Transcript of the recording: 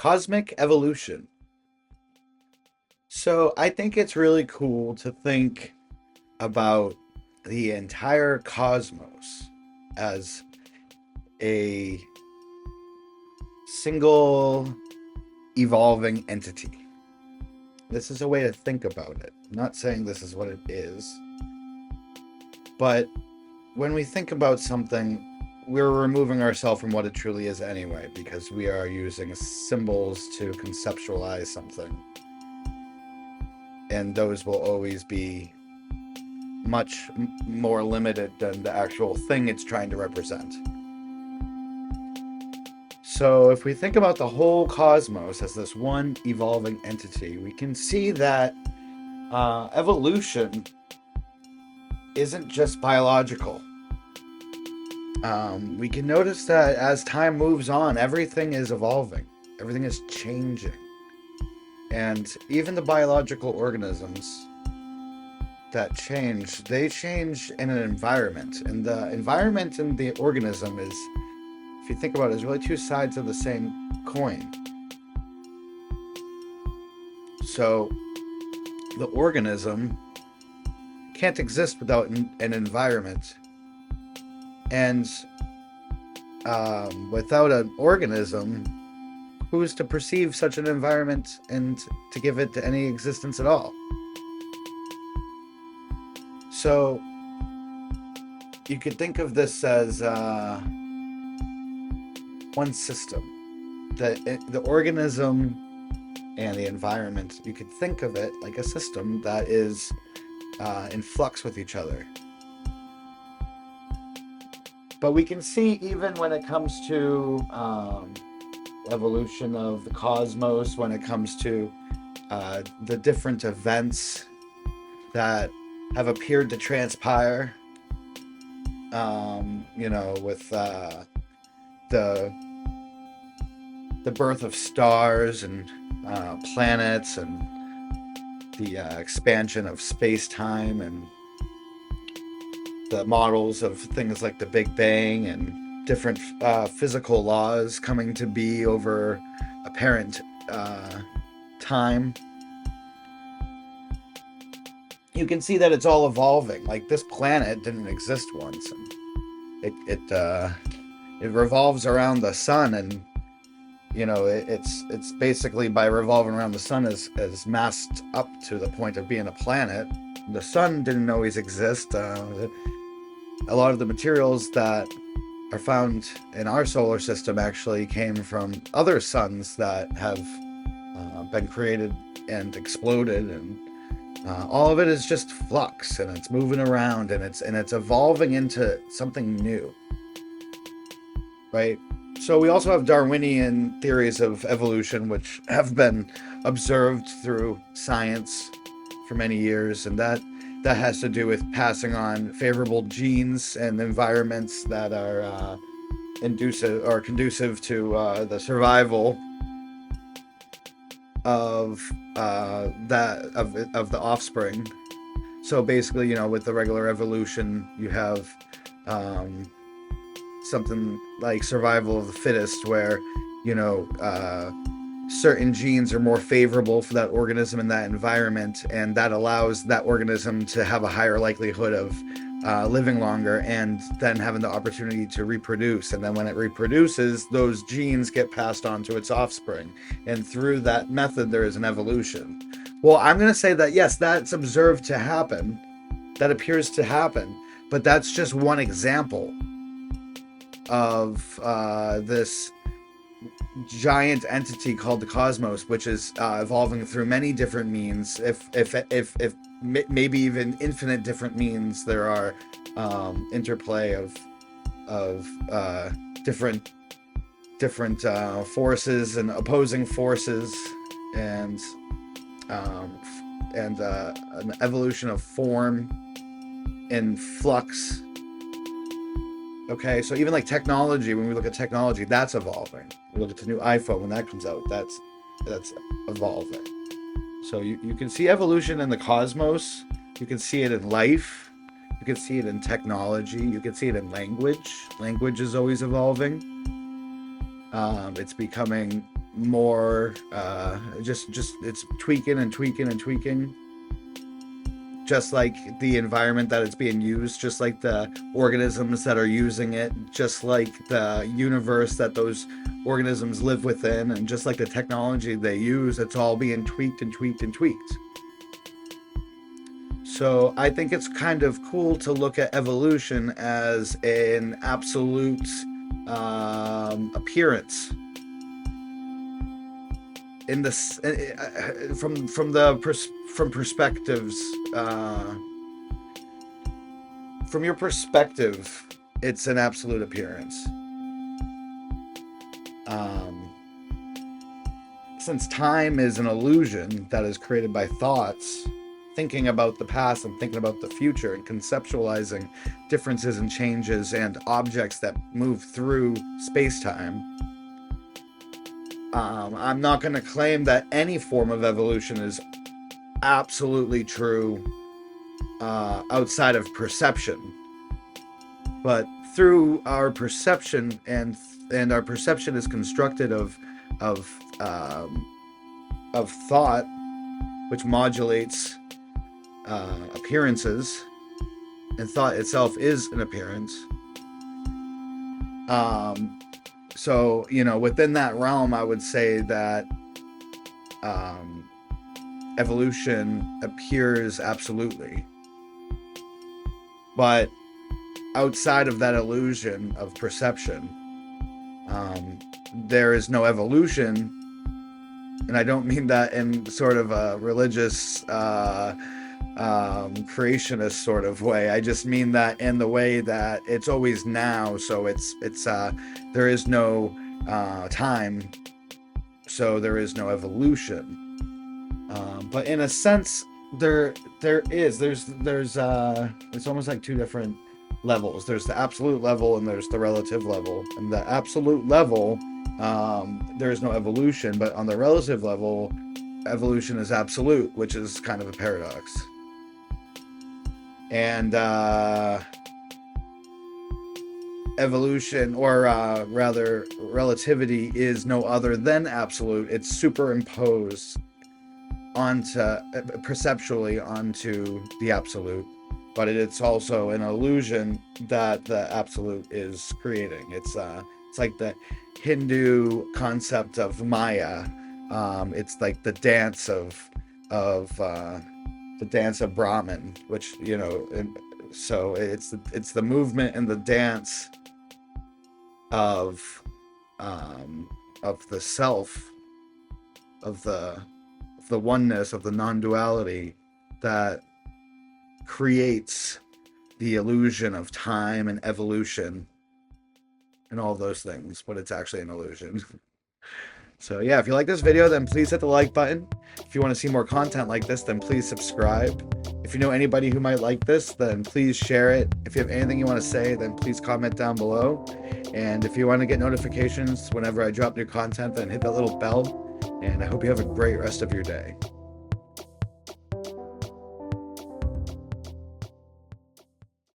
Cosmic evolution. So I think it's really cool to think about the entire cosmos as a single evolving entity. This is a way to think about it. I'm not saying this is what it is, but when we think about something, we're removing ourselves from what it truly is anyway, because we are using symbols to conceptualize something. And those will always be much more limited than the actual thing it's trying to represent. So if we think about the whole cosmos as this one evolving entity, we can see that evolution isn't just biological. We can notice that as time moves on, everything is evolving, everything is changing. And even the biological organisms that change, they change in an environment. And the environment and the organism is, if you think about it, is really two sides of the same coin. So the organism can't exist without an environment. And without an organism, who's to perceive such an environment and to give it any existence at all? So you could think of this as one system. The organism and the environment, you could think of it like a system that is in flux with each other. But we can see, even when it comes to evolution of the cosmos, when it comes to the different events that have appeared to transpire, with the birth of stars and planets, and the expansion of space-time, and the models of things like the Big Bang, and different physical laws coming to be over apparent time. You can see that it's all evolving. Like, this planet didn't exist once, and it revolves around the sun, and it's basically, by revolving around the sun, is massed up to the point of being a planet. The sun didn't always exist. A lot of the materials that are found in our solar system actually came from other suns that have been created and exploded, and all of it is just flux, and it's moving around, and it's evolving into something new, right? So we also have Darwinian theories of evolution, which have been observed through science for many years, and that has to do with passing on favorable genes and environments that are conducive to the survival of the offspring. So basically, with the regular evolution, you have something like survival of the fittest, where certain genes are more favorable for that organism in that environment, and that allows that organism to have a higher likelihood of living longer, and then having the opportunity to reproduce. And then when it reproduces, those genes get passed on to its offspring, and through that method there is an evolution. Well, I'm going to say that yes, that's observed to happen, that appears to happen, but that's just one example of this giant entity called the cosmos, which is evolving through many different means. If maybe even infinite different means, there are interplay of different forces and opposing forces, and an evolution of form in flux. Okay, so even like technology, when we look at technology, that's evolving. We look at the new iPhone, when that comes out, that's evolving. So you can see evolution in the cosmos. You can see it in life. You can see it in technology. You can see it in language. Language is always evolving. It's becoming more, just it's tweaking and tweaking and tweaking, just like the environment that it's being used, just like the organisms that are using it, just like the universe that those organisms live within, and just like the technology they use. It's all being tweaked and tweaked and tweaked. So I think it's kind of cool to look at evolution as an absolute appearance in this, from perspectives, from your perspective, it's an absolute appearance. Since time is an illusion that is created by thoughts, thinking about the past and thinking about the future and conceptualizing differences and changes and objects that move through space-time, I'm not going to claim that any form of evolution is absolutely true outside of perception. But through our perception, and our perception is constructed of thought, which modulates appearances, and thought itself is an appearance. So, within that realm, I would say that evolution appears absolutely. But outside of that illusion of perception, there is no evolution. And I don't mean that in sort of a religious creationist sort of way. I just mean that in the way that it's always now. So it's there is no time, so there is no evolution. But in a sense, there's it's almost like two different levels. There's the absolute level and there's the relative level. And the absolute level, there is no evolution, but on the relative level, evolution is absolute, which is kind of a paradox. And evolution, or rather relativity, is no other than absolute. It's superimposed perceptually onto the absolute, but it's also an illusion that the absolute is creating. It's like the Hindu concept of Maya. It's like the dance of Brahman, which, so it's the movement and the dance of the self, of the oneness, of the non-duality, that creates the illusion of time and evolution and all those things, but it's actually an illusion. So yeah, if you like this video, then please hit the like button. If you want to see more content like this, then please subscribe. If you know anybody who might like this, then please share it. If you have anything you want to say, then please comment down below. And if you want to get notifications whenever I drop new content, then hit that little bell. And I hope you have a great rest of your day.